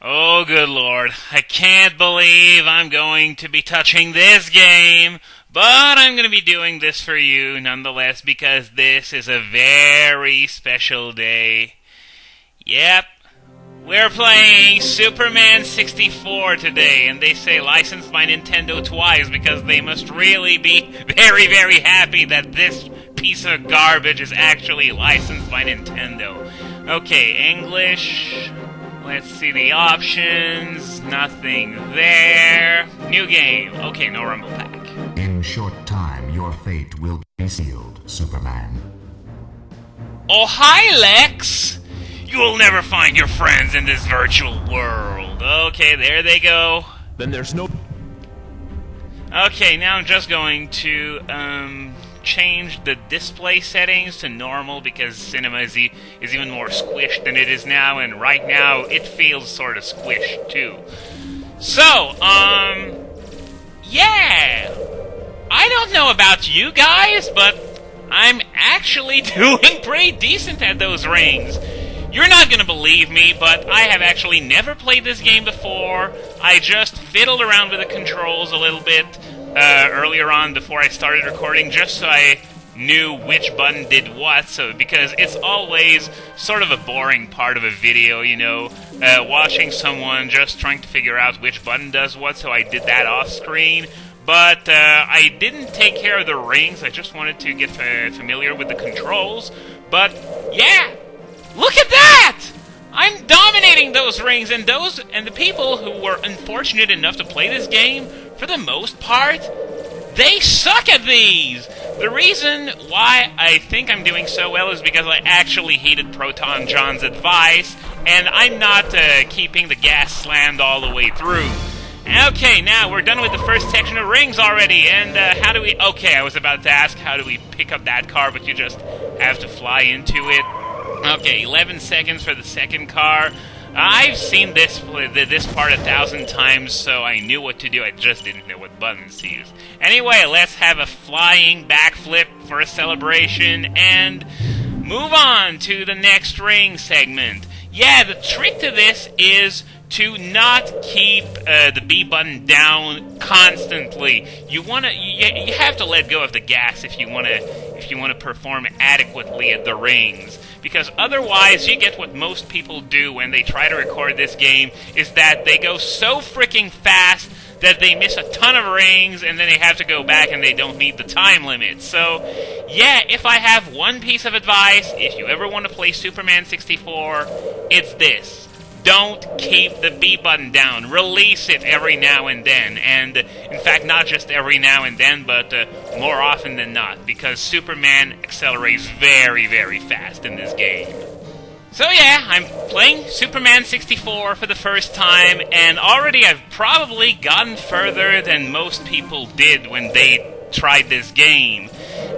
Oh, good lord. I can't believe I'm going to be touching this game, but I'm going to be doing this for you nonetheless because this is a very special day. Yep, we're playing Superman 64 today, and they say licensed by Nintendo twice because they must really be very, very happy that this piece of garbage is actually licensed by Nintendo. Okay, English. Let's see the options. Nothing there. New game. Okay, no Rumble Pack. In short time, your fate will be sealed, Superman. Oh, hi, Lex! You'll never find your friends in this virtual world. Okay, there they go. Then there's no... Okay, now I'm just going to, change the display settings to normal because cinema is even more squished than it is now, and right now it feels sort of squished too. So, yeah, I don't know about you guys, but I'm actually doing pretty decent at those rings. You're not gonna believe me, but I have actually never played this game before. I just fiddled around with the controls a little bit earlier on before I started recording, just so I knew which button did what, because it's always sort of a boring part of a video, you know, watching someone just trying to figure out which button does what, so I did that off screen. But I didn't take care of the rings. I just wanted to get familiar with the controls. But yeah, look at that! I'm dominating those rings, and the people who were unfortunate enough to play this game, for the most part, they suck at these! The reason why I think I'm doing so well is because I actually heeded Proton John's advice, and I'm not keeping the gas slammed all the way through. Okay, now we're done with the first section of rings already, and how do we... Okay, I was about to ask how do we pick up that car, but you just have to fly into it. Okay, 11 seconds for the second car. I've seen this part 1,000 times, so I knew what to do. I just didn't know what buttons to use. Anyway, let's have a flying backflip for a celebration and move on to the next ring segment. Yeah, the trick to this is to not keep the B button down constantly. You have to let go of the gas if you want to perform adequately at the rings. Because otherwise, you get what most people do when they try to record this game, is that they go so freaking fast that they miss a ton of rings, and then they have to go back and they don't meet the time limit. So, yeah, if I have one piece of advice, if you ever want to play Superman 64, it's this. Don't keep the B button down. Release it every now and then. And, in fact, not just every now and then, but more often than not. Because Superman accelerates very, very fast in this game. So yeah, I'm playing Superman 64 for the first time. And already I've probably gotten further than most people did when they tried this game.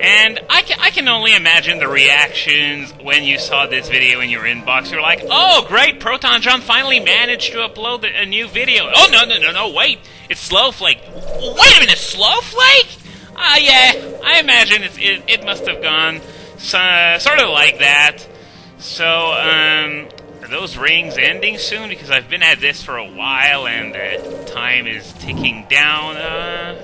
And I can only imagine the reactions when you saw this video in your inbox. You're like, oh, great, Proton John finally managed to upload a new video. Oh, no, wait, it's Slowflake. Wait a minute, Slowflake? Yeah, I imagine it must have gone sort of like that. So, are those rings ending soon? Because I've been at this for a while and time is ticking down.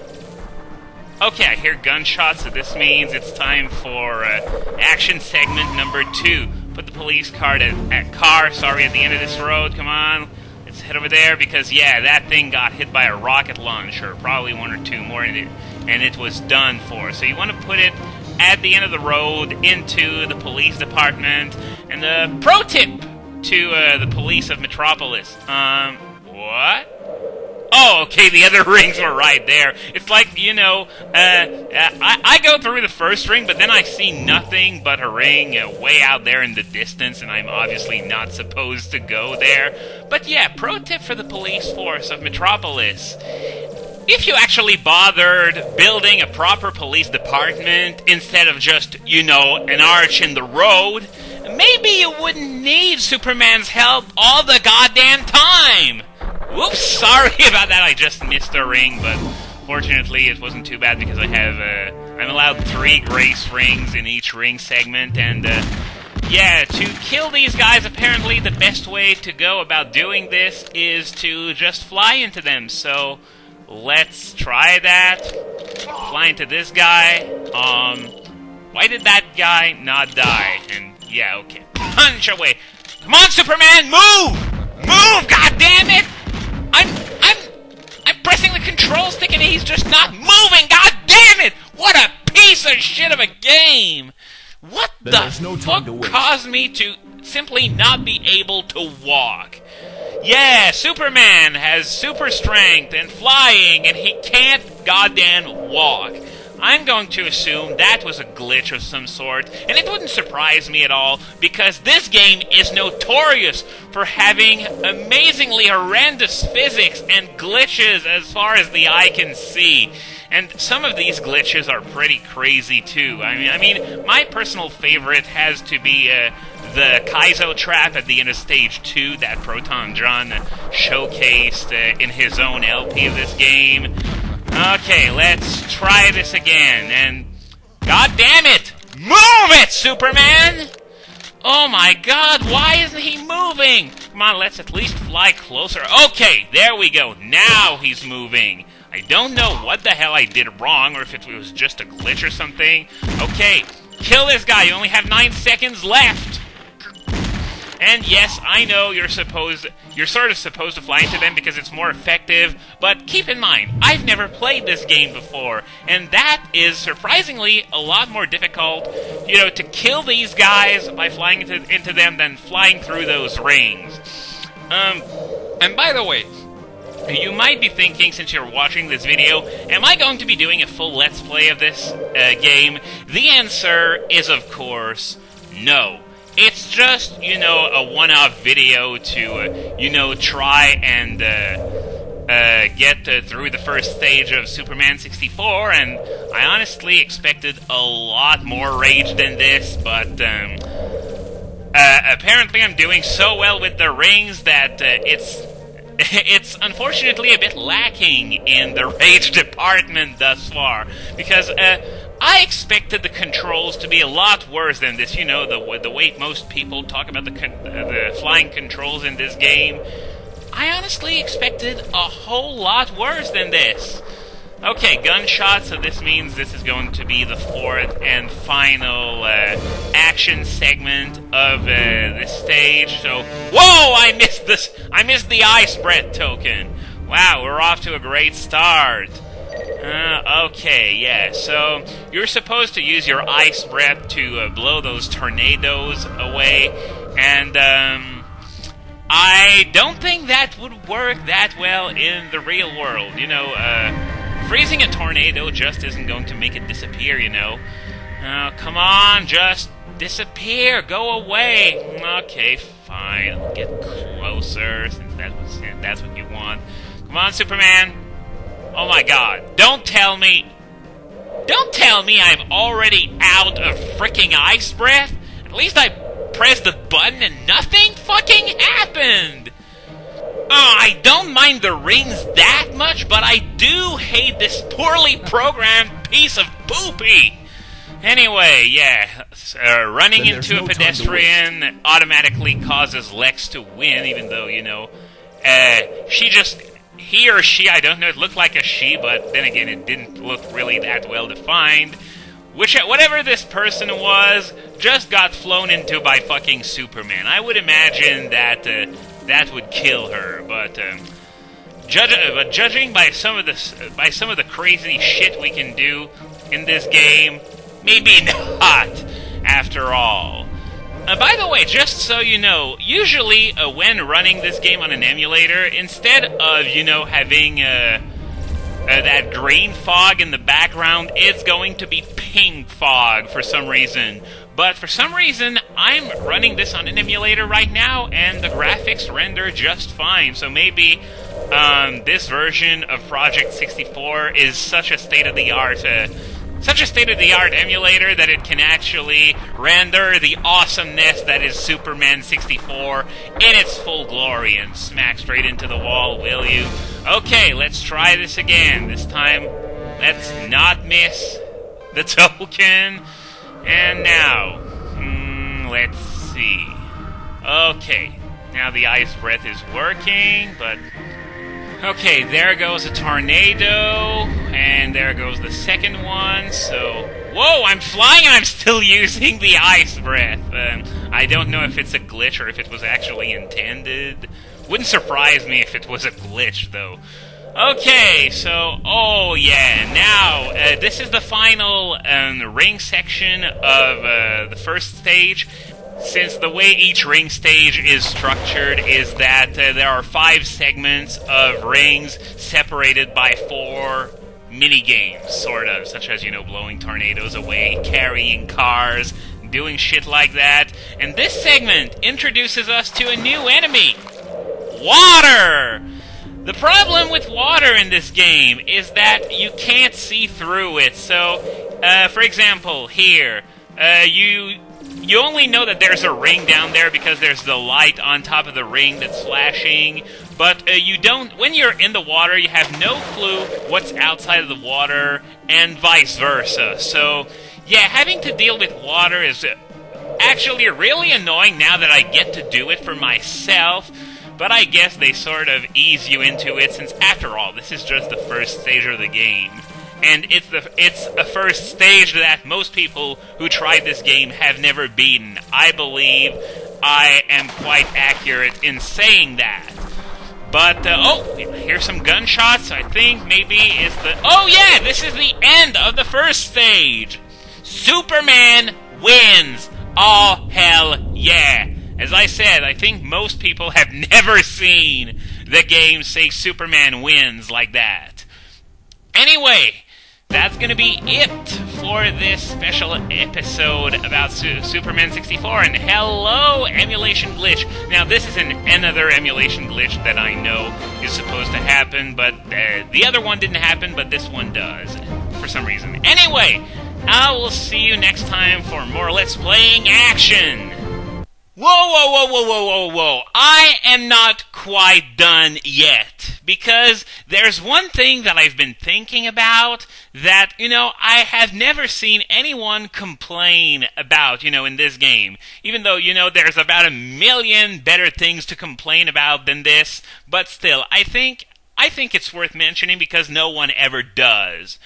Okay, I hear gunshots, so this means it's time for action segment number 2. Put the police car at the end of this road. Come on, let's head over there because, yeah, that thing got hit by a rocket launcher, probably one or two more in it, and it was done for. So you want to put it at the end of the road into the police department. And the pro tip to the police of Metropolis. What? Oh, okay, the other rings were right there. It's like, you know, I go through the first ring, but then I see nothing but a ring way out there in the distance, and I'm obviously not supposed to go there. But yeah, pro tip for the police force of Metropolis. If you actually bothered building a proper police department instead of just, you know, an arch in the road, maybe you wouldn't need Superman's help all the goddamn time. Whoops, sorry about that, I just missed a ring, but fortunately it wasn't too bad because I'm allowed 3 grace rings in each ring segment, and yeah, to kill these guys, apparently the best way to go about doing this is to just fly into them. So, let's try that. Fly into this guy. Why did that guy not die? And, yeah, okay. Punch away. Come on, Superman, move! Move, goddammit! I'm pressing the control stick and he's just not moving, goddammit! What a piece of shit of a game! What the fuck caused me to simply not be able to walk? Yeah, Superman has super strength and flying, and he can't goddamn walk. I'm going to assume that was a glitch of some sort, and it wouldn't surprise me at all, because this game is notorious for having amazingly horrendous physics and glitches as far as the eye can see. And some of these glitches are pretty crazy, too. I mean, my personal favorite has to be the Kaizo trap at the end of Stage 2 that Proton John showcased in his own LP of this game. Okay, let's try this again, and... God damn it! Move it, Superman! Oh my god, why isn't he moving? Come on, let's at least fly closer. Okay, there we go. Now he's moving. I don't know what the hell I did wrong, or if it was just a glitch or something. Okay, kill this guy. You only have 9 seconds left. And yes, I know you're sort of supposed to fly into them because it's more effective, but keep in mind, I've never played this game before, and that is surprisingly a lot more difficult, you know, to kill these guys by flying into them than flying through those rings. And by the way, you might be thinking, since you're watching this video, am I going to be doing a full Let's Play of this game? The answer is, of course, no. It's just, you know, a one-off video to, you know, try and get through the first stage of Superman 64, and I honestly expected a lot more rage than this, but apparently I'm doing so well with the rings that it's unfortunately a bit lacking in the rage department thus far, because I expected the controls to be a lot worse than this. You know, the way most people talk about the flying controls in this game. I honestly expected a whole lot worse than this. Okay, gunshot, so this means this is going to be the fourth and final action segment of this stage. So, whoa! I missed this. I missed the ice breath token. Wow, we're off to a great start. Okay, yeah, so you're supposed to use your ice breath to blow those tornadoes away, and I don't think that would work that well in the real world. You know, freezing a tornado just isn't going to make it disappear, you know. Come on, just disappear, go away. Okay, fine, I'll get closer, since that's what you want. Come on, Superman. Oh my god, don't tell me I'm already out of freaking ice breath. At least I pressed the button and nothing fucking happened. Oh, I don't mind the rings that much, but I do hate this poorly programmed piece of poopy. Anyway, yeah, running into a pedestrian automatically causes Lex to win, even though, you know, he or she, I don't know, it looked like a she, but then again, it didn't look really that well defined. Whatever this person was, just got flown into by fucking Superman. I would imagine that that would kill her, but judging by some of the crazy shit we can do in this game, maybe not, after all. By the way, just so you know, usually when running this game on an emulator, instead of, you know, having that green fog in the background, it's going to be pink fog for some reason. But for some reason, I'm running this on an emulator right now, and the graphics render just fine. So maybe this version of Project 64 is such a state-of-the-art emulator that it can actually render the awesomeness that is Superman 64 in its full glory and smack straight into the wall, will you? Okay, let's try this again. This time, let's not miss the token. And now, let's see. Okay, now the ice breath is working, but... Okay, there goes a tornado, and there goes the second one, so... Whoa, I'm flying and I'm still using the ice breath. I don't know if it's a glitch or if it was actually intended. Wouldn't surprise me if it was a glitch, though. Okay, so, oh yeah, now, this is the final ring section of the first stage. Since the way each ring stage is structured is that there are 5 segments of rings separated by 4 mini-games, sort of, such as, blowing tornadoes away, carrying cars, doing shit like that. And this segment introduces us to a new enemy, water! The problem with water in this game is that you can't see through it. So, for example, here, you only know that there's a ring down there because there's the light on top of the ring that's flashing, but you don't, when you're in the water, you have no clue what's outside of the water, and vice versa. So, yeah, having to deal with water is actually really annoying now that I get to do it for myself, but I guess they sort of ease you into it, since after all, this is just the first stage of the game. And it's a first stage that most people who tried this game have never beaten. I believe I am quite accurate in saying that. But, oh, here's some gunshots. I think maybe is the... Oh yeah, this is the end of the first stage. Superman wins. Oh, hell yeah. As I said, I think most people have never seen the game say Superman wins like that. Anyway, that's going to be it for this special episode about Superman 64. And hello, Emulation Glitch. Now, this is another emulation glitch that I know is supposed to happen, but the other one didn't happen, but this one does, for some reason. Anyway, I will see you next time for more Let's Playing action. Whoa. I am not quite done yet, because there's one thing that I've been thinking about that, I have never seen anyone complain about, in this game. Even though, there's about 1 million better things to complain about than this, but still, I think it's worth mentioning because no one ever does.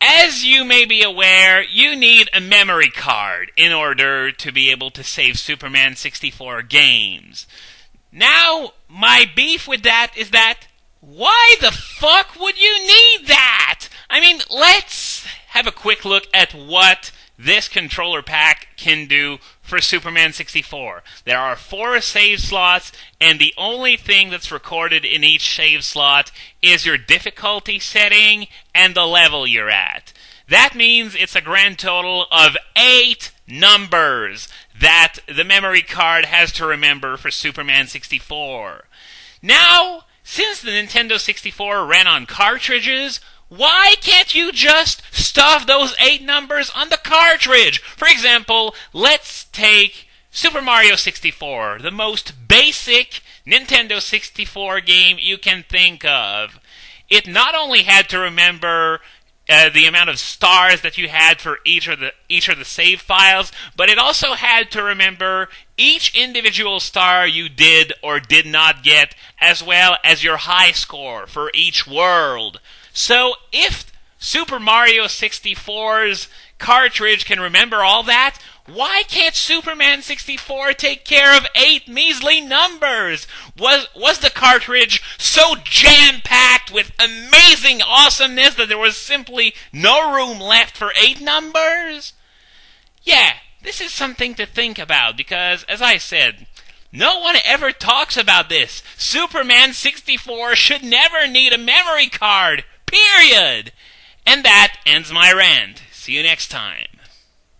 As you may be aware, you need a memory card in order to be able to save Superman 64 games. Now, my beef with that is that, why the fuck would you need that? I mean, let's have a quick look at what this controller pack can do for Superman 64. There are 4 save slots, and the only thing that's recorded in each save slot is your difficulty setting and the level you're at. That means it's a grand total of 8 numbers that the memory card has to remember for Superman 64. Now, since the Nintendo 64 ran on cartridges, why can't you just stuff those 8 numbers on the cartridge? For example, let's take Super Mario 64, the most basic Nintendo 64 game you can think of. It not only had to remember the amount of stars that you had for each of the save files, but it also had to remember each individual star you did or did not get, as well as your high score for each world. So if Super Mario 64's cartridge can remember all that, why can't Superman 64 take care of 8 measly numbers? Was the cartridge so jam-packed with amazing awesomeness that there was simply no room left for 8 numbers? Yeah, this is something to think about because, as I said, no one ever talks about this. Superman 64 should never need a memory card, period. And that ends my rant. See you next time.